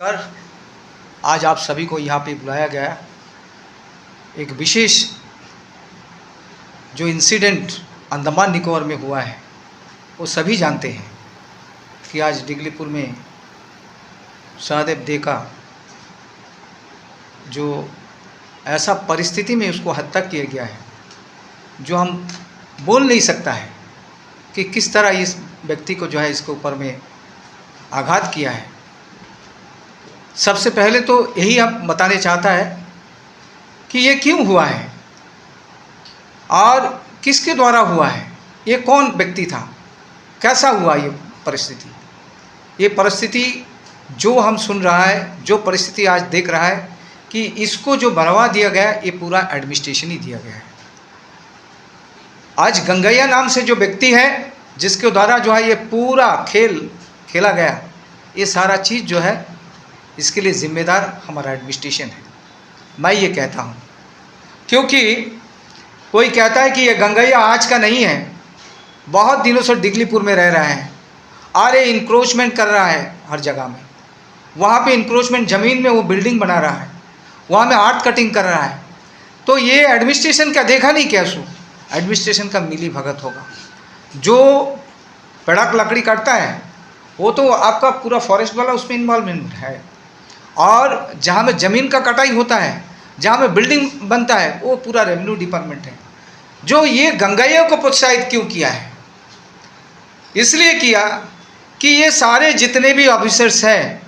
पर आज आप सभी को यहाँ पे बुलाया गया। एक विशेष जो इंसिडेंट अंडमान निकोबार में हुआ है वो सभी जानते हैं कि आज डिगलीपुर में सहदेव डे का जो ऐसा परिस्थिति में उसको हत्या किया गया है जो हम बोल नहीं सकता है कि किस तरह इस व्यक्ति को जो है इसके ऊपर में आघात किया है। सबसे पहले तो यही आप बताने चाहता है कि ये क्यों हुआ है और किसके द्वारा हुआ है, ये कौन व्यक्ति था, कैसा हुआ ये परिस्थिति। ये परिस्थिति जो हम सुन रहा है, जो परिस्थिति आज देख रहा है कि इसको जो बढ़ावा दिया गया ये पूरा एडमिनिस्ट्रेशन ही दिया गया है। आज गंगैया नाम से जो व्यक्ति है जिसके द्वारा जो है ये पूरा खेल खेला गया, ये सारा चीज़ जो है इसके लिए ज़िम्मेदार हमारा एडमिनिस्ट्रेशन है, मैं ये कहता हूँ। क्योंकि कोई कहता है कि ये गंगैया आज का नहीं है, बहुत दिनों से डिगलीपुर में रह रहा है और ये इंक्रोचमेंट कर रहा है हर जगह में। वहाँ पे इंक्रोचमेंट ज़मीन में वो बिल्डिंग बना रहा है, वहाँ में आर्ट कटिंग कर रहा है। तो ये एडमिनिस्ट्रेशन का देखा नहीं क्या सो, एडमिनिस्ट्रेशन का मिली भगत होगा। जो पेड़क लकड़ी काटता है वो तो आपका पूरा फॉरेस्ट वाला उसमें इन्वॉल्वमेंट है, और जहाँ में ज़मीन का कटाई होता है, जहाँ में बिल्डिंग बनता है, वो पूरा रेवेन्यू डिपार्टमेंट है। जो ये गंगैया को प्रोत्साहित क्यों किया है, इसलिए किया कि ये सारे जितने भी ऑफिसर्स हैं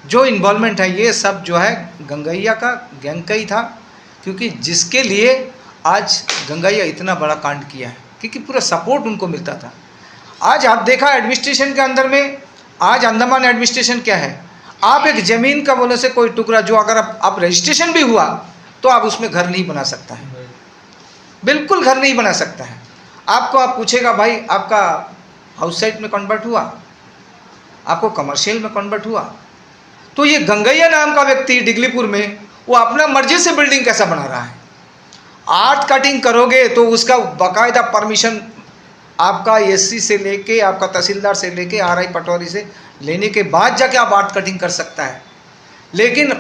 जो इन्वॉल्वमेंट है ये सब जो है गंगैया का गैंग का ही था। क्योंकि जिसके लिए आज गंगैया इतना बड़ा कांड किया है, क्योंकि पूरा सपोर्ट उनको मिलता था। आज आप देखा एडमिनिस्ट्रेशन के अंदर में, आज अंडमान एडमिनिस्ट्रेशन क्या है, आप एक ज़मीन का बोले से कोई टुकड़ा जो अगर आप रजिस्ट्रेशन भी हुआ तो आप उसमें घर नहीं बना सकता है, बिल्कुल घर नहीं बना सकता है। आपको आप पूछेगा भाई आपका हाउस साइट में कन्वर्ट हुआ, आपको कमर्शियल में कन्वर्ट हुआ, तो ये गंगैया नाम का व्यक्ति डिगलीपुर में वो अपना मर्जी से बिल्डिंग कैसा बना रहा है। आर्ट कटिंग करोगे तो उसका बाकायदा परमिशन आपका एससी से लेके, आपका तहसीलदार से लेके, आरआई पटवारी से लेने के बाद जाके आप आर्ट कटिंग कर सकता है। लेकिन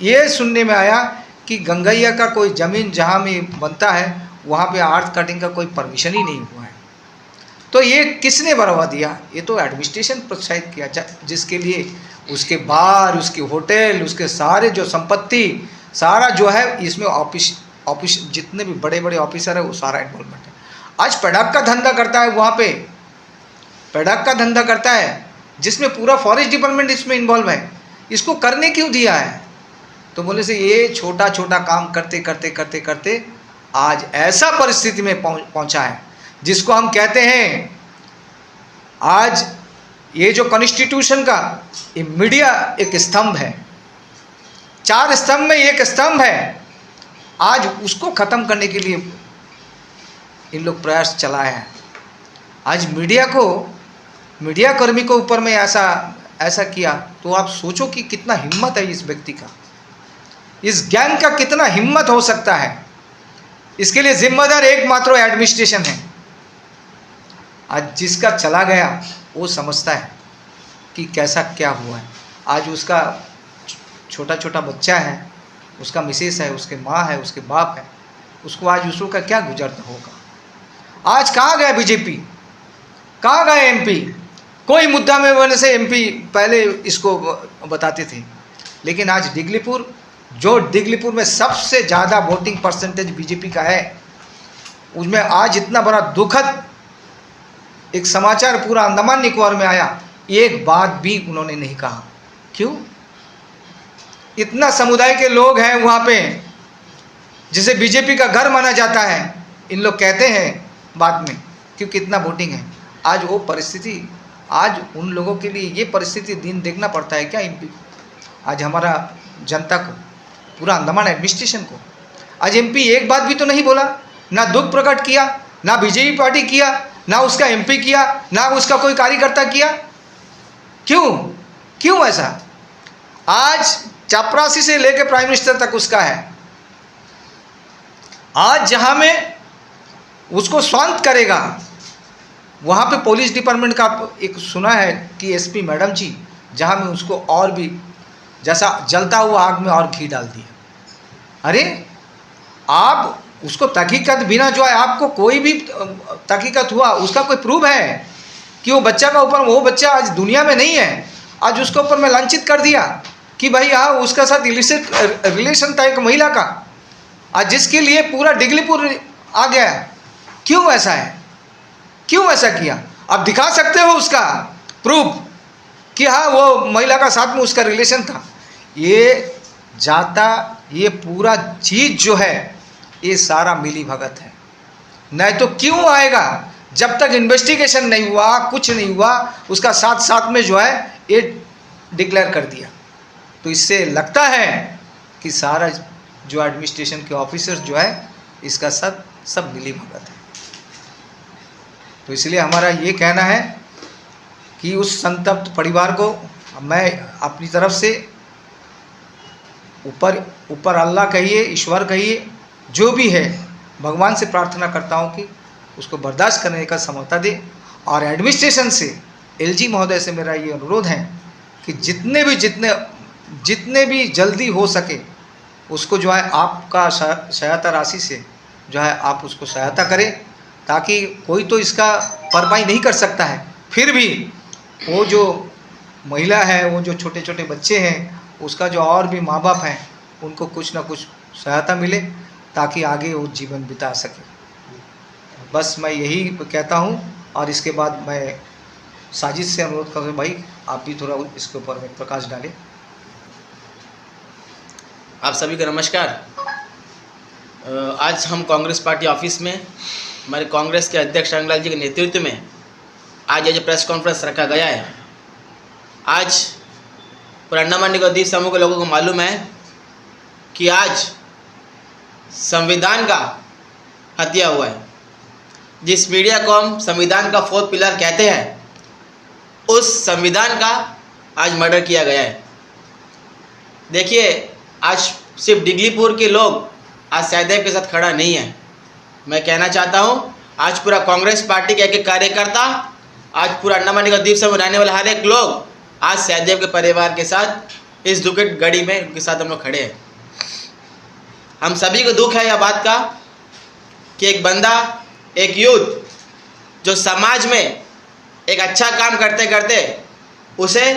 ये सुनने में आया कि गंगैया का कोई ज़मीन जहाँ में बनता है वहाँ पे आर्ट कटिंग का कोई परमिशन ही नहीं हुआ है। तो ये किसने बढ़ावा दिया, ये तो एडमिनिस्ट्रेशन प्रोत्साहित किया, जिसके लिए उसके बार, उसके होटल, उसके सारे जो संपत्ति सारा जो है इसमें ऑफिस जितने भी बड़े बड़े ऑफिसर है वो सारा इन्वॉल्वमेंट है। आज पेड़क का धंधा करता है, वहाँ पे पेड़क का धंधा करता है जिसमें पूरा फॉरेस्ट डिपार्टमेंट इसमें इन्वॉल्व है। इसको करने क्यों दिया है, तो बोले से ये छोटा छोटा काम करते करते करते करते आज ऐसा परिस्थिति में पहुंचा है जिसको हम कहते हैं, आज ये जो कॉन्स्टिट्यूशन का ये मीडिया एक स्तंभ है, 4 स्तंभ में एक स्तंभ है, आज उसको ख़त्म करने के लिए इन लोग प्रयास चलाए हैं। आज मीडिया कर्मी को ऊपर में ऐसा किया, तो आप सोचो कि कितना हिम्मत है इस व्यक्ति का, इस गैंग का कितना हिम्मत हो सकता है। इसके लिए जिम्मेदार एकमात्र एडमिनिस्ट्रेशन है। आज जिसका चला गया वो समझता है कि कैसा क्या हुआ है। आज उसका छोटा छोटा बच्चा है, उसका मिसेस है, उसके माँ है, उसके बाप है, उसको आज उसको का क्या गुजरता होगा। आज कहाँ गया बीजेपी, कहाँ गए एमपी, कोई मुद्दा में बनने से एमपी पहले इसको बताते थे। लेकिन आज डिगलीपुर, जो डिगलीपुर में सबसे ज़्यादा वोटिंग परसेंटेज बीजेपी का है, उसमें आज इतना बड़ा दुखद एक समाचार पूरा अंडमान निकोबार में आया, एक बात भी उन्होंने नहीं कहा। क्यों? इतना समुदाय के लोग हैं वहाँ पे जिसे बीजेपी का घर माना जाता है, इन लोग कहते हैं बाद में क्योंकि इतना वोटिंग है। आज वो परिस्थिति, आज उन लोगों के लिए ये परिस्थिति दिन देखना पड़ता है क्या एमपी को। आज हमारा जनता को, पूरा अंडमान एडमिनिस्ट्रेशन को, आज एमपी एक बात भी तो नहीं बोला, ना दुख प्रकट किया, ना बीजेपी पार्टी किया, ना उसका एमपी किया, ना उसका कोई कार्यकर्ता किया। क्यों ऐसा? आज चपरासी से लेकर प्राइम मिनिस्टर तक उसका है। आज जहां में उसको शांत करेगा वहाँ पे पुलिस डिपार्टमेंट का एक सुना है कि एसपी मैडम जी, जहाँ में उसको और भी जैसा जलता हुआ आग में और घी डाल दिया। अरे आप उसको तहकीकत बिना जो है, आपको कोई भी तहकीकत हुआ उसका कोई प्रूफ है कि वो बच्चा का ऊपर, वो बच्चा आज दुनिया में नहीं है, आज उसके ऊपर मैं लांछित कर दिया कि भाई हाँ उसका साथ इलिसिट रिलेशन था एक महिला का, आज जिसके लिए पूरा डिगलीपुर आ गया। क्यों ऐसा है, क्यों ऐसा किया? आप दिखा सकते हो उसका प्रूफ कि हाँ वो महिला का साथ में उसका रिलेशन था। ये जाता, ये पूरा चीज़ जो है ये सारा मिली भगत है। नहीं तो क्यों आएगा? जब तक इन्वेस्टिगेशन नहीं हुआ, कुछ नहीं हुआ, उसका साथ साथ में जो है ये डिक्लेयर कर दिया। तो इससे लगता है कि सारा जो एडमिनिस्ट्रेशन के ऑफिसर जो है इसका सब मिली भगत है। तो इसलिए हमारा ये कहना है कि उस संतप्त परिवार को मैं अपनी तरफ से ऊपर अल्लाह कहिए, ईश्वर कहिए, जो भी है, भगवान से प्रार्थना करता हूँ कि उसको बर्दाश्त करने का समर्था दे। और एडमिनिस्ट्रेशन से, एलजी महोदय से मेरा ये अनुरोध है कि जितने भी जल्दी हो सके उसको जो है आपका सहायता राशि से जो है आप उसको सहायता करें, ताकि कोई तो इसका भरपाई नहीं कर सकता है, फिर भी वो जो महिला है, वो जो छोटे छोटे बच्चे हैं, उसका जो और भी माँ बाप हैं, उनको कुछ ना कुछ सहायता मिले ताकि आगे वो जीवन बिता सके। बस मैं यही कहता हूँ। और इसके बाद मैं साजिद से अनुरोध करूँ, भाई आप भी थोड़ा इसके ऊपर में प्रकाश डालें। आप सभी को नमस्कार। आज हम कांग्रेस पार्टी ऑफिस में हमारे कांग्रेस के अध्यक्ष रंगलाल जी के नेतृत्व में आज ये जो प्रेस कॉन्फ्रेंस रखा गया है। आज पूरा अंडमान और निकोबार द्वीप समूह के लोगों को मालूम है कि आज संविधान का हत्या हुआ है। जिस मीडिया को हम संविधान का फोर्थ पिलर कहते हैं, उस संविधान का आज मर्डर किया गया है। देखिए, आज सिर्फ डिगलीपुर के लोग आज सहदेव के साथ खड़ा नहीं है। मैं कहना चाहता हूँ, आज पूरा कांग्रेस पार्टी के एक कार्यकर्ता, आज पूरा अंडमान निकोबार द्वीप समूह रहने वाले हर एक लोग आज सहदेव के परिवार के साथ इस दुखद घड़ी में उनके साथ हम लोग खड़े हैं। हम सभी को दुख है यह बात का कि एक बंदा, एक यूथ जो समाज में एक अच्छा काम करते करते उसे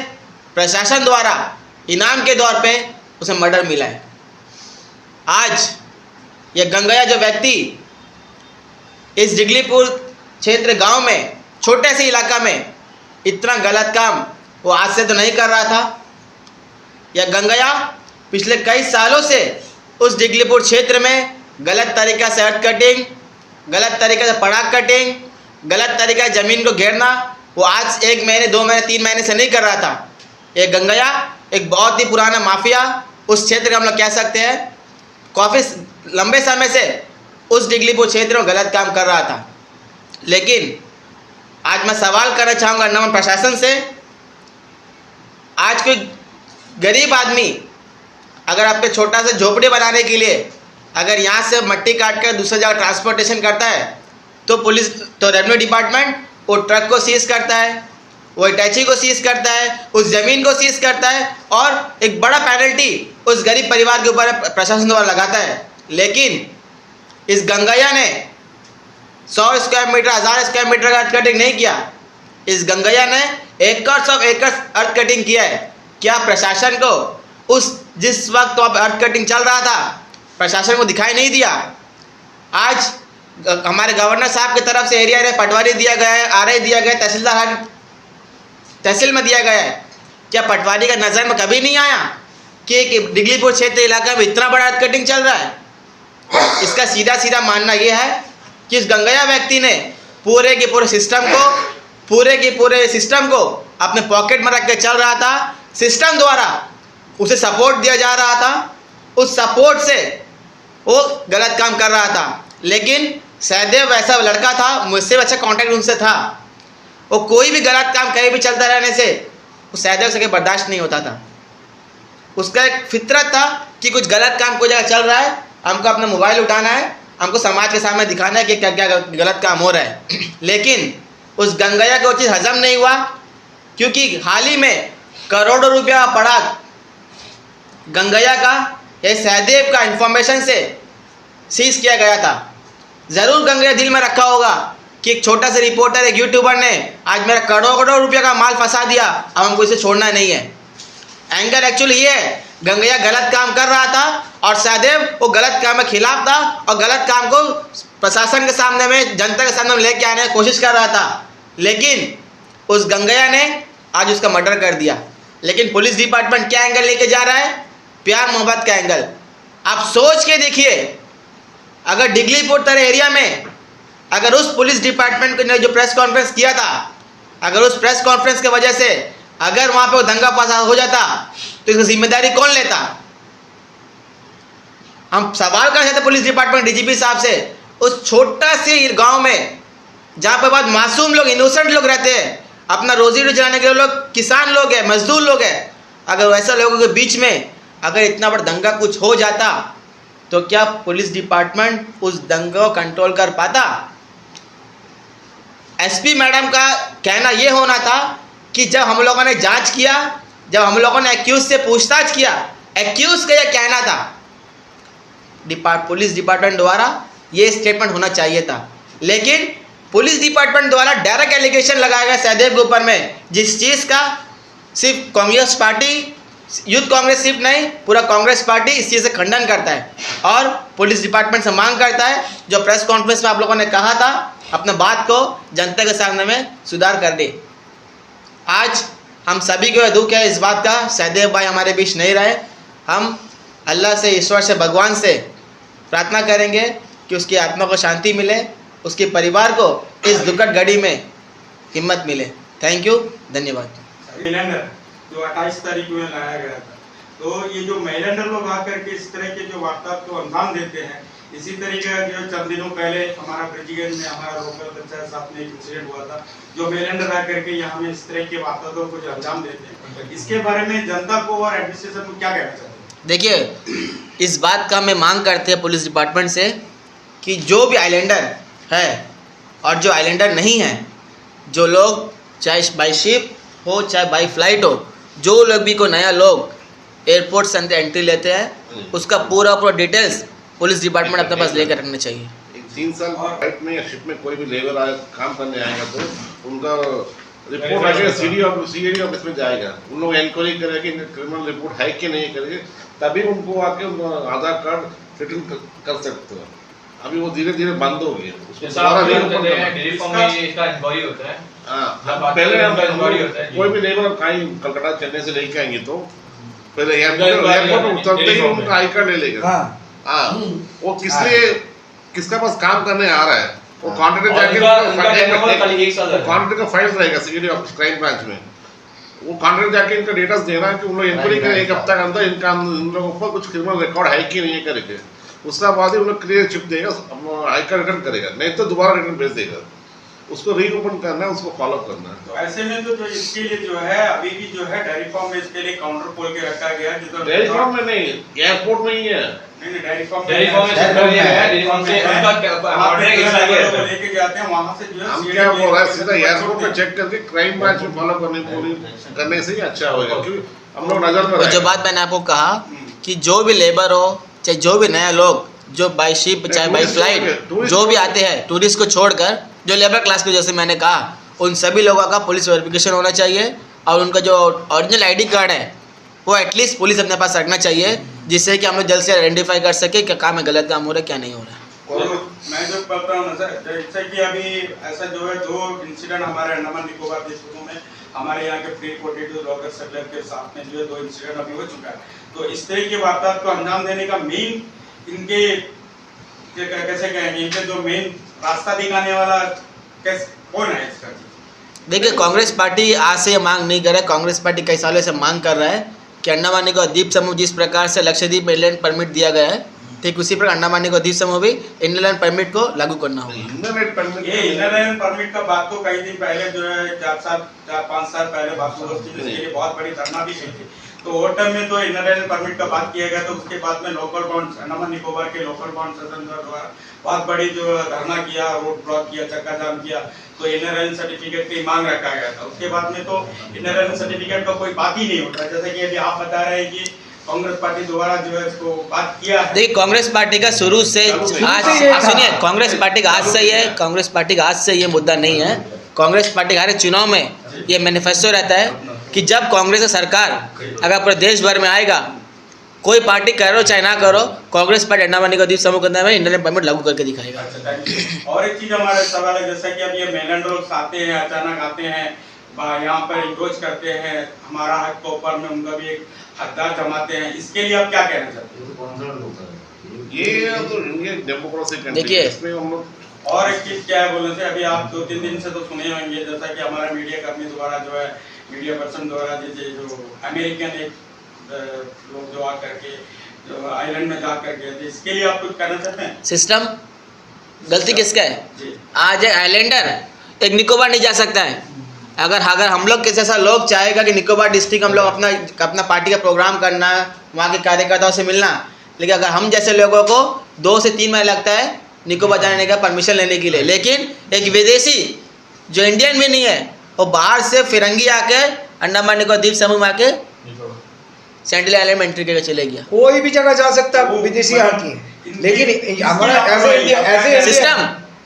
प्रशासन द्वारा इनाम के तौर पे उसे मर्डर मिला है। आज यह गंगैया जो व्यक्ति इस डिगलीपुर क्षेत्र गांव में, छोटे से इलाका में इतना गलत काम वो आज से तो नहीं कर रहा था। यह गंगैया पिछले कई सालों से उस डिगलीपुर क्षेत्र में गलत तरीक़ा से अर्थ कटिंग, गलत तरीक़े से पड़ाक कटिंग, गलत तरीक़े से ज़मीन को घेरना वो आज 1 महीने, 2 महीने, 3 महीने से नहीं कर रहा था। ये गंगैया एक बहुत ही पुराना माफिया उस क्षेत्र का हम लोग कह सकते हैं, काफ़ी लंबे समय से उस डिगलीपुर क्षेत्र में गलत काम कर रहा था। लेकिन आज मैं सवाल करना चाहूँगा अंडमान प्रशासन से, आज कोई गरीब आदमी अगर आपके छोटा सा झोपड़ी बनाने के लिए अगर यहाँ से मट्टी काट कर दूसरी जगह ट्रांसपोर्टेशन करता है तो पुलिस, तो रेवेन्यू डिपार्टमेंट वो ट्रक को सीज करता है, वो अटैची को सीज करता है, उस ज़मीन को सीज करता है और एक बड़ा पेनल्टी उस गरीब परिवार के ऊपर प्रशासन द्वारा लगाता है। लेकिन इस गंगैया ने 100 स्क्वायर मीटर, 1000 स्क्वायर मीटर का अर्थ कटिंग नहीं किया। इस गंगैया ने acres of acres earth cutting किया है। क्या प्रशासन को उस जिस वक्त वहाँ अर्थ कटिंग चल रहा था प्रशासन को दिखाई नहीं दिया? आज हमारे गवर्नर साहब की तरफ से एरिया में पटवारी दिया गया है, आरआई दिया गया है, तहसीलदार तहसील में दिया गया है। क्या पटवारी का नज़र में कभी नहीं आया कि एक डिगलीपुर क्षेत्र इलाका में इतना बड़ा अर्थ कटिंग चल रहा है? इसका सीधा सीधा मानना यह है कि इस गंगैया व्यक्ति ने पूरे के पूरे सिस्टम को अपने पॉकेट में रख के चल रहा था। सिस्टम द्वारा उसे सपोर्ट दिया जा रहा था, उस सपोर्ट से वो गलत काम कर रहा था। लेकिन सहदेव वैसा लड़का था, मुझसे अच्छा कांटेक्ट उनसे था, वो कोई भी गलत काम कहीं भी चलता रहने से उस सहदेव से बर्दाश्त नहीं होता था। उसका एक फितरत था कि कुछ गलत काम कोई जगह चल रहा है, हमको अपना मोबाइल उठाना है, हमको समाज के सामने दिखाना है कि क्या क्या गलत काम हो रहा है। लेकिन उस गंगैया को चीज़ हजम नहीं हुआ, क्योंकि हाल ही में करोड़ों रुपया पड़ा गंगैया का या सहदेव का इंफॉर्मेशन से सीज किया गया था। ज़रूर गंगैया दिल में रखा होगा कि एक छोटा सा रिपोर्टर, एक यूट्यूबर ने आज मेरा करोड़ों रुपये का माल फंसा दिया, अब हमको इसे छोड़ना नहीं है। एंगल एक्चुअली ये है, गंगैया गलत काम कर रहा था और सहदेव वो गलत काम के खिलाफ था और गलत काम को प्रशासन के सामने में, जनता के सामने में लेके आने की कोशिश कर रहा था, लेकिन उस गंगैया ने आज उसका मर्डर कर दिया। लेकिन पुलिस डिपार्टमेंट क्या एंगल लेके जा रहा है? प्यार मोहब्बत का एंगल। आप सोच के देखिए, अगर डिगलीपुर तरह एरिया में अगर उस पुलिस डिपार्टमेंट ने जो प्रेस कॉन्फ्रेंस किया था, अगर उस प्रेस कॉन्फ्रेंस की वजह से अगर वहाँ पे वो दंगा फसाद हो जाता तो इसकी जिम्मेदारी कौन लेता? हम सवाल करना चाहते पुलिस डिपार्टमेंट डीजीपी साहब से, उस छोटा से गांव में जहाँ पे बहुत मासूम लोग, इनोसेंट लोग रहते हैं, अपना रोजी रोटी चलाने के लिए लोग किसान लोग हैं, मजदूर लोग हैं, अगर वैसे लोगों के बीच में अगर इतना बड़ा दंगा कुछ हो जाता तो क्या पुलिस डिपार्टमेंट उस दंगे को कंट्रोल कर पाता? एसपी मैडम का कहना यह होना था कि जब हम लोगों ने जांच किया, जब हम लोगों ने एक्यूज से पूछताछ किया, एक्यूज का यह कहना था, पुलिस डिपार्टमेंट द्वारा ये स्टेटमेंट होना चाहिए था, लेकिन पुलिस डिपार्टमेंट द्वारा डायरेक्ट एलिगेशन लगाया गया सहदेव के ऊपर में, जिस चीज़ का सिर्फ कांग्रेस पार्टी, यूथ कांग्रेस सिर्फ नहीं, पूरा कांग्रेस पार्टी इस चीज़ से खंडन करता है और पुलिस डिपार्टमेंट से मांग करता है जो प्रेस कॉन्फ्रेंस में आप लोगों ने कहा था अपने बात को जनता के सामने में सुधार कर दे। आज हम सभी को दुख है इस बात का, सहदेव भाई हमारे बीच नहीं रहे। हम अल्लाह से, ईश्वर से, भगवान से प्रार्थना करेंगे कि उसकी आत्मा को शांति मिले, उसके परिवार को इस दुखद घड़ी में हिम्मत मिले। थैंक यू, धन्यवाद। जो 28 तारीख में लाया गया था, तो ये जो महिला लोग आकर के इस तरह के जो वारदात को अंजाम देते हैं, इसी तरीके का जो चंद दिनों पहले हमारा ब्रिजगंज में हमारा लोकल पंचायत साथ में एक इंसिडेंट हुआ था, जो महिला आकर के यहाँ में इस तरह के वारदातों को जो अंजाम देते हैं, इसके बारे में जनता को और एडमिनिस्ट्रेशन को क्या कहना चाहते हैं? देखिए, इस बात का मैं मांग करते हैं पुलिस डिपार्टमेंट से कि जो भी आइलैंडर है और जो आइलैंडर नहीं है, जो लोग चाहे बाई शिप हो चाहे बाई फ्लाइट हो, जो लोग भी कोई नया लोग एयरपोर्ट से अंदर एंट्री लेते हैं, उसका पूरा डिटेल्स पुलिस डिपार्टमेंट अपने पास लेकर रखने चाहिए। 3 साल फ्लाइट में या शिप में कोई भी लेबर आए काम करने आएगा तो उनका रिपोर्ट आएगा, सीडी ऑफिस में जाएगा, उन लोग इंक्वायरी करेंगे क्रिमिनल रिपोर्ट है कि नहीं करेंगे, तभी उनको आके आधार कार्ड फिटिंग कर सकते हो। अभी वो धीरे धीरे बंद हो गई, पहले कोई भी लेबर कहीं कलकत्ता चेन्नई से लेके आएंगे तो पहले एयरपोर्ट उतरते ही उनका आई कार्ड ले लेगा। हाँ, वो किसका पास काम करने आ रहा है, वो कॉन्ट्रैक्टर जाके कॉन्ट्रैक्टर का फाइल रहेगा सिक्योरिटी ऑफिस क्राइम ब्रांच में, वो कॉन्ट्रैक्टर जाके इनका डेटा देना कि उन लोग इंक्वायरी करें 1 हफ्ता के अंदर इनका इन लोगों पर कुछ क्रिमिनल रिकॉर्ड है कि नहीं करके, उसका बाद ही उन्हें क्लियर चिप देगा, आई कार्ड रिटर्न करेगा, नहीं तो दोबारा रिटर्न भेज देगा। उसको रीओपन करना है, उसको फॉलो करना है। तो ऐसे में तो जो इसके लिए जो है अभी भी जो है डेयरी फार्म में इसके लिए काउंटर खोल के रखा गया है, जो डेयरी फार्म में नहीं, एयरपोर्ट में ही है। नहीं डेयरी फार्म से लेके जाते हैं, वहाँ से जो हम क्या बोल रहे हैं, सीधा एयरपोर्ट में चेक करके क्राइम ब्रांच में फॉलो करने से ही अच्छा होगा, क्योंकि हम लोग नजर में जो बात मैंने आपको कहा कि जो भी लेबर हो चाहे जो भी नया लोग जो बाई शिप चाहे बाई फ्लाइट जो भी आते हैं, टूरिस्ट को छोड़कर जो लेबर क्लास के, जैसे मैंने कहा, उन सभी लोगों का पुलिस वेरिफिकेशन होना चाहिए और उनका जो ओरिजिनल आईडी कार्ड है वो एटलीस्ट पुलिस अपने पास रखना चाहिए, जिससे कि हम लोग जल्द से आइडेंटिफाई कर सके क्या काम है, गलत काम हो रहा है, क्या नहीं हो रहा है। तो मैं जो पढ़ता हूँ जैसे कि अभी ऐसा जो है 2 इंसिडेंट हमारे अंडमान निकोबार द्वीपों में हमारे यहाँ के फ्री पोटैटो लॉकर सेटलर के साथ में जो है 2 इंसिडेंट अभी हो चुका है। तो इस तरह की वारदात को अंजाम देने का मेन इनके कैसे कहेंगे, इनके जो मेन रास्ता दिखाने वाला कौन है इसका? देखिए, कांग्रेस पार्टी आज से ये मांग नहीं कर रहा है, कांग्रेस पार्टी कई सालों से मांग कर रहा है कि अंडमान निकोबार द्वीप समूह जिस प्रकार से लक्षद्वीप में इनलैंड परमिट दिया गया है, ठीक उसी प्रकार अंडमान निकोबार द्वीप समूह भी इनलैंड परमिट को लागू करना होगा। इनलैंड परमिट का बात तो कई दिन पहले जो है 4-5 साल पहले बात हुई थी, जिसके लिए बहुत बड़ी धरना भी हुई थी। तो होटल में तो इनलैंड परमिट का बात किया गया, तो उसके बाद में लोकल बाउंड अंडमान निकोबार के लोकल बाउंड सेशन द्वारा बहुत बड़ी जो धरना किया, रोड ब्लॉक किया, चक्का जाम किया, तो इनर सर्टिफिकेट की मांग रखा गया था। उसके बाद में तो इनर सर्टिफिकेट का कोई बात ही नहीं होता, जैसे कि अभी आप बता रहे हैं कि कांग्रेस पार्टी द्वारा जो है इसको बात किया है। देखिए कांग्रेस पार्टी का शुरू से आज सुनिए, कांग्रेस पार्टी का आज से ही है, कांग्रेस पार्टी का आज से ये मुद्दा नहीं है। कांग्रेस पार्टी का हर चुनाव में ये मैनिफेस्टो रहता है कि जब कांग्रेस सरकार अगर पूरे देश भर में आएगा, कोई पार्टी करो चाहे ना करो, कांग्रेस पार्टी अंडमान निकोबार द्वीप समूह के अंदर में इंटरनेट पेमेंट लागू करके दिखाएगा। अच्छा, थैंक यू। और एक चीज हमारा सवाल है, जैसा कि अब ये मेनन लोग आते हैं, अचानक आते हैं, यहाँ पर इंक्रोच करते हैं, हमारा हक के ऊपर में उनका भी एक हकदार जमाते हैं, इसके लिए आप क्या कहना चाहते हैं? ये तो इंडियन डेमोक्रेसी कंट्री देखिए, इसमें हम लोग। और एक चीज क्या है बोलने से, अभी आप 2-3 दिन से तो सुने होंगे, जैसा कि हमारा मीडिया कर्मी द्वारा जो है, मीडिया पर्सन द्वारा जैसे जो अमेरिकन एक लोग जो आकर के जो आइलैंड में जाकर गए थे, इसके लिए आप कुछ करना चाहते हैं? सिस्टम गलती किसका है? जी। आज एक आइलैंडर एक निकोबार नहीं जा सकता है। अगर हम लोग के जैसा लोग चाहेगा कि निकोबार डिस्ट्रिक्ट हम लोग अपना पार्टी का प्रोग्राम करना, वहाँ के कार्यकर्ताओं से मिलना, लेकिन अगर हम जैसे लोगों को 2 से 3 महीने लगता है निकोबार जाने का परमिशन लेने के लिए, लेकिन एक विदेशी जो इंडियन भी नहीं है, वो बाहर से फिरंगी आके अंडमान निकोबार द्वीप समूह में आके सेंट्रल आइलैंड में एंट्री करके चले गया। कोई भी जगह जा सकता है विदेशी आके, लेकिन हमारा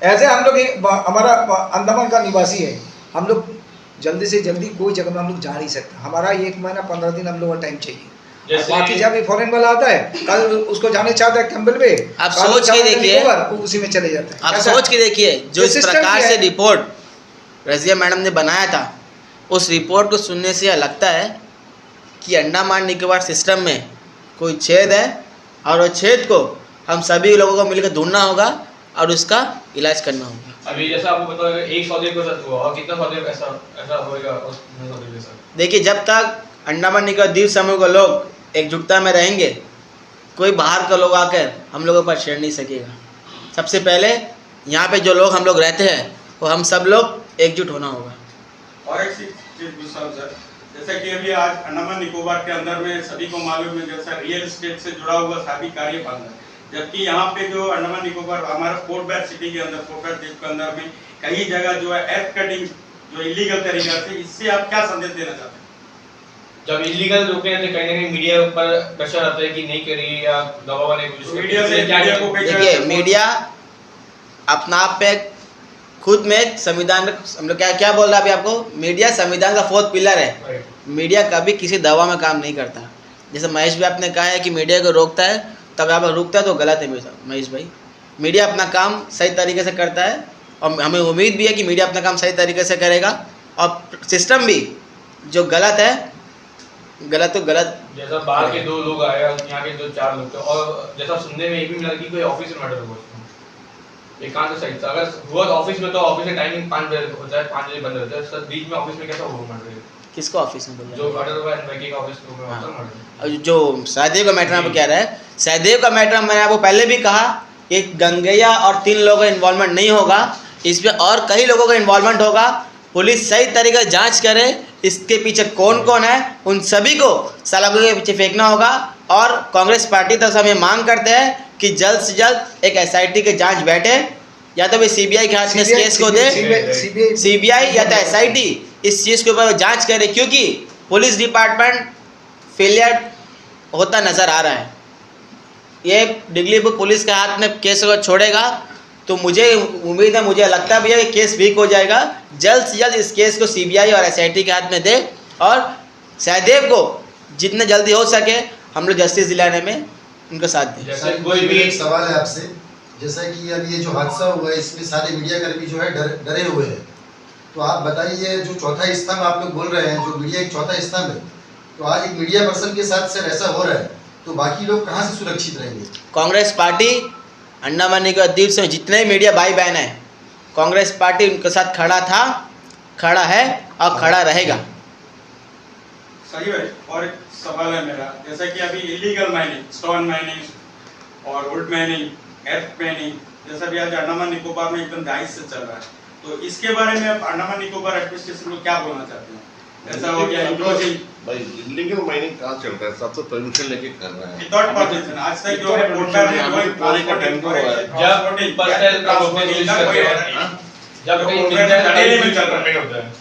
ऐसे हम लोग हमारा अंडमान का निवासी है, हम लोग जल्दी से जल्दी कोई जगह में हम लोग जा नहीं सकते। हमारा 1 महीना 15 दिन हम लोग का टाइम चाहिए। बाकी जब भी फॉरेन वाला आता है, कल उसको जाने चाहता है कैंपल पे, आप सोच के देखिए, उसी में चले जाते हैं। आप सोच के देखिए, जो इस प्रकार से रिपोर्ट रजिया मैडम ने बनाया था, उस रिपोर्ट को सुनने से यह लगता है कि अंडमान निकोबार सिस्टम में कोई छेद है, और वो छेद को हम सभी लोगों को मिलकर ढूंढना होगा और उसका इलाज करना होगा। अभी जैसा आपको पता है, एक सौदे के साथ हुआ और कितना सौदे ऐसा होएगा उस सौदे के साथ? देखिए, जब तक अंडमान निकोबार द्वीप समूह के लोग एकजुटता में रहेंगे, कोई बाहर का लोग आकर हम लोगों पर छेड़ नहीं सकेगा। सबसे पहले यहाँ पे जो लोग हम लोग रहते हैं, वो हम सब लोग एकजुट होना होगा। और एक चीज विशाल सर, जैसा कि अभी आज अंडमान निकोबार के अंदर में सभी को मालूम है, जैसा रियल एस्टेट से जुड़ा हुआ सभी कार्य बंद है, जबकि यहाँ पे जो अंडमान निकोबार हमारा पोर्ट ब्लेयर सिटी के अंदर, पोर्ट ब्लेयर द्वीप के अंदर में कई जगह जो है एर्थ कटिंग जो इलीगल तरीका से, इससे आप क्या संदेश देना चाहते हैं? जब इलीगल रोकते हैं तो कहीं ना कहीं मीडिया के ऊपर प्रेशर आता है कि नहीं करिए या दबाव की कोशिश मीडिया से देखिए, मीडिया अपना आप पे खुद में संविधान हम लोग क्या बोल रहा है अभी आपको, मीडिया संविधान का 4th पिलर है। मीडिया कभी किसी दबाव में काम नहीं करता। जैसे महेश भाई आपने कहा है कि मीडिया को रोकता है, तब आप रुकता है तो गलत है महेश भाई। मीडिया अपना काम सही तरीके से करता है, और हमें उम्मीद भी है कि मीडिया अपना काम सही तरीके से करेगा, और सिस्टम भी जो गलत है, गलत तो गलत। जैसा बाहर के 2 लोग आए, यहाँ के 2-4 लोग थे, और जैसा सुनने में ये भी मिला कि कोई ऑफिस में मैटर हुआ, ये कहाँ से सही था? अगर हुआ तो ऑफिस में, तो ऑफिस का टाइमिंग 5 बजे होता है, 5 बजे बंद रहता है, सर बीच में ऑफिस में कैसा हुआ मैटर? किसको ऑफिस में बोल रहे जो मर्डर हुआ है का ऑफिस में हुआ मर्डर। हैं? जो सहदेव का मैटर आपको कह रहा है, सहदेव का मैटर मैंने आपको पहले भी कहा कि गंगैया और 3 लोगों का इन्वॉल्वमेंट नहीं होगा, इसमें और कई लोगों का इन्वॉल्वमेंट होगा। पुलिस सही तरीके से जांच करे, इसके पीछे कौन कौन है, उन सभी को सलाखों के पीछे फेंकना होगा। और कांग्रेस पार्टी तरफ से हम ये मांग करते हैं कि जल्द से जल्द एक SIT की जांच बैठे, या तो भाई CBI के हाथ में इस केस को दे, CBI या तो SIT इस चीज़ के ऊपर जांच करे, क्योंकि पुलिस डिपार्टमेंट फेलियर होता नज़र आ रहा है। ये दिगलीपुर पुलिस के हाथ में केस को छोड़ेगा तो मुझे उम्मीद है, मुझे लगता भी है कि केस वीक हो जाएगा। जल्द से जल्द इस केस को CBI और SIT के हाथ में दे, और सहदेव को जितने जल्दी हो सके हम लोग जस्टिस दिलाने में उनका साथ दें। कोई भी एक सवाल है आपसे, जैसा कि अब ये जो हादसा हुआ है, इसमें सारे मीडिया कर्मी जो है डरे हुए हैं, तो आप बताइए, जो चौथा स्तंभ आप लोग बोल रहे हैं, जो मीडिया एक चौथा स्तंभ है, तो आज एक मीडिया पर्सन के साथ सर ऐसा हो रहा है, तो बाकी लोग कहाँ से सुरक्षित रहेंगे? कांग्रेस पार्टी अंडमान निकोबार द्वीप से जितने मीडिया भाई बहन हैं, कांग्रेस पार्टी उनके साथ खड़ा था, खड़ा है और खड़ा रहेगा। सही है। और एक सवाल है मेरा, जैसा कि अभी इलीगल माइनिंग, स्टोन माइनिंग और वुड माइनिंग, एर्थ माइनिंग, जैसा भी आज अंडमान निकोबार में एकदम जायज से चल रहा है, तो इसके बारे में आप अंडमान निकोबार एडमिनिस्ट्रेशन को क्या बोलना चाहते हैं? ऐसा हो गया इंक्रोचिंग, भाई इलीगल माइनिंग कहाँ चल रहा है? सबसे परमिशन लेके कर रहा है विदाउट परमिशन। आज तक जो है पोर्टल में कोई पूरे का टेम्पो है, जब पर्सनल का होते हैं, जब कहीं मिलता है नहीं मिलता परमिट होता है,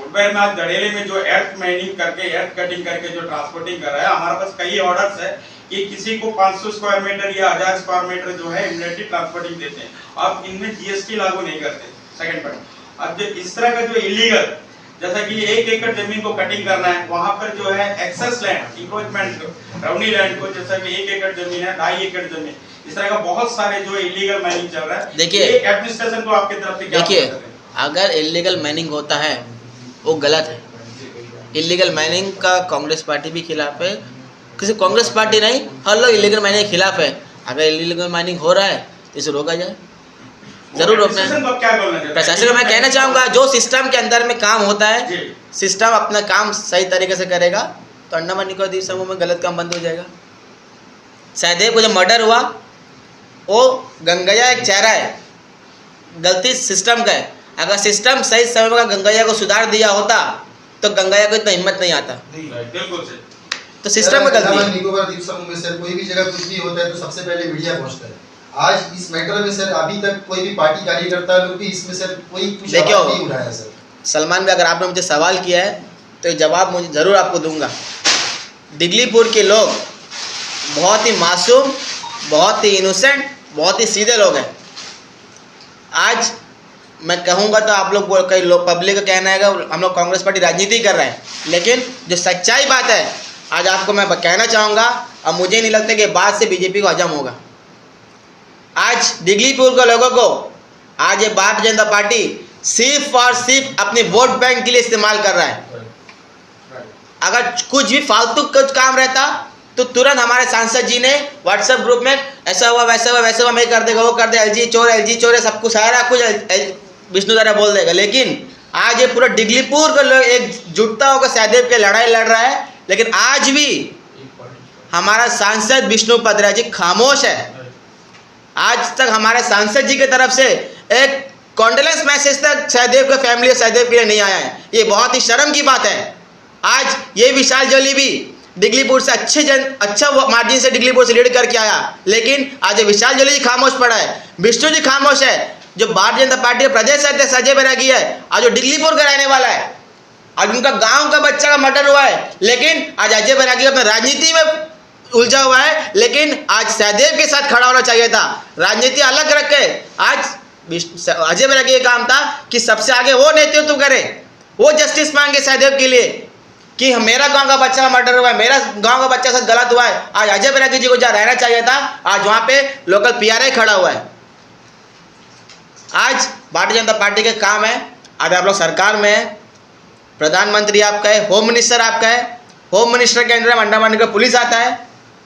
फुटवेयर में आज दड़ेले में जो एर्थ माइनिंग करके एर्थ कटिंग करके जो ट्रांसपोर्टिंग कर रहा है, हमारे पास कई ऑर्डर्स है कि किसी को 500 स्क्वायर मीटर या 1000 स्क्वायर मीटर जो है इमीडिएटली ट्रांसपोर्टिंग देते हैं। अब इनमें जीएसटी लागू नहीं करते। सेकंड पॉइंट, अब जो इस तरह का जो इलीगल, जैसा कि 1 एकड़ जमीन को कटिंग करना है, वहां पर जो है एक्सेस लैंड इंक्रोचमेंट रवनी लैंड को, जैसा कि 1 एकड़ जमीन है 2.5 एकड़ जमीन, इस तरह का बहुत सारे जो इलीगल माइनिंग चल रहा है। देखिए एडमिनिस्ट्रेशन को आपकी तरफ से क्या देखिए, अगर इलीगल माइनिंग होता है वो गलत है। इलीगल माइनिंग का कांग्रेस पार्टी भी खिलाफ है, किसी कांग्रेस पार्टी नहीं, हर लोग इलीगल माइनिंग के खिलाफ है। अगर इलीगल माइनिंग हो रहा है तो इसे रोका जाए, जरूर रोकना है। प्रशासन को मैं कहना चाहूँगा, जो सिस्टम के अंदर में काम होता है, सिस्टम अपना काम सही तरीके से करेगा तो अंडमान निकोबार द्वीप समूह में गलत काम बंद हो जाएगा। सहदेव को जब मर्डर हुआ, वो गंगैया एक चेहरा है, गलती सिस्टम का है। अगर सिस्टम सही समय पर गंगैया को सुधार दिया होता तो गंगैया को इतना हिम्मत नहीं आता। तो सिस्टम में गलती है। निकोबार द्वीप समूह में सर कोई भी जगह कुछ भी होता है तो सबसे पहले मीडिया पहुंचता है। आज इस मैटर में सर अभी तक कोई भी पार्टी कार्यकर्ता लोग भी इसमें सर कोई कुछ आवाज नहीं उठाया सर। सलमान भाई, अगर आपने मुझे सवाल किया है तो जवाब मुझे ज़रूर आपको दूंगा। दिगलीपुर के लोग बहुत ही मासूम, बहुत ही इनोसेंट, बहुत ही सीधे लोग हैं। आज मैं कहूँगा तो आप लोग, कई लोग पब्लिक का कहना है कि हम लोग कांग्रेस पार्टी राजनीति कर रहे हैं, लेकिन जो सच्चाई बात है आज आपको मैं कहना चाहूँगा, और मुझे नहीं लगता कि बाद से बीजेपी को हजम होगा। आज दिगलीपुर के लोगों को आज ये भारतीय जनता पार्टी सिर्फ और सिर्फ अपने वोट बैंक के लिए इस्तेमाल कर रहा है। अगर कुछ भी फालतू कुछ काम रहता तो तुरंत हमारे सांसद जी ने व्हाट्सएप ग्रुप में ऐसा हुआ वैसा हुआ वैसा हुआ, मैं कर देगा, वो कर दे, एलजी चोर है, सब कुछ सारा कुछ विष्णु द्वारा बोल देगा। लेकिन आज ये पूरा दिगलीपुर का लोग एक जुटता होकर सहदेव के लड़ाई लड़ रहा है, लेकिन आज भी हमारा सांसद विष्णु पदरा जी खामोश है। आज तक हमारे सांसद जी की तरफ से एक कॉन्डोलेंस मैसेज तक सहदेव के फैमिली और सहदेव के लिए नहीं आया है। ये बहुत ही शर्म की बात है। आज ये विशाल जोली भी दिगलीपुर से अच्छा मार्जिन से दिगलीपुर से लीड करके आया, लेकिन आज विशाल जोली जी खामोश पड़ा है, विष्णु जी खामोश है। जो भारतीय जनता पार्टी प्रदेश अध्यक्ष अजय बैरागी है, आज जो दिगलीपुर का रहने वाला है, आज उनका गांव का बच्चा का मर्डर हुआ है, लेकिन आज अजय बैरागी अपने राजनीति में उलझा हुआ है। लेकिन आज सहदेव के साथ खड़ा होना चाहिए था, राजनीति अलग रख के। आज अजय बैरागी का काम था कि सबसे आगे वो नेतृत्व करे, वो जस्टिस मांगे सहदेव के लिए कि मेरा गांव का बच्चा का मर्डर हुआ है, मेरा गांव का बच्चा साथ गलत हुआ है। आज अजय बैरागी जी को जहाँ रहना चाहिए था, आज वहाँ पे लोकल पीआरआई खड़ा हुआ है। आज भारतीय जनता पार्टी के काम है, आज आप लोग सरकार में है, प्रधानमंत्री आपका है, होम मिनिस्टर आपका है, होम मिनिस्टर के अंदर अंडमान निकोबार पुलिस आता है।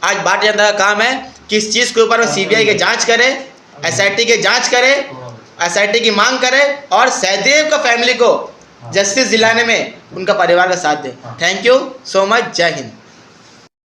आज भारतीय जनता का काम है कि इस चीज़ के ऊपर सीबीआई की जांच करे, एसआईटी की जांच करे, एसआईटी की मांग करे और सहदेव का फैमिली को जस्टिस दिलाने में उनका परिवार का साथ दे। Thank you so much. जय हिंद।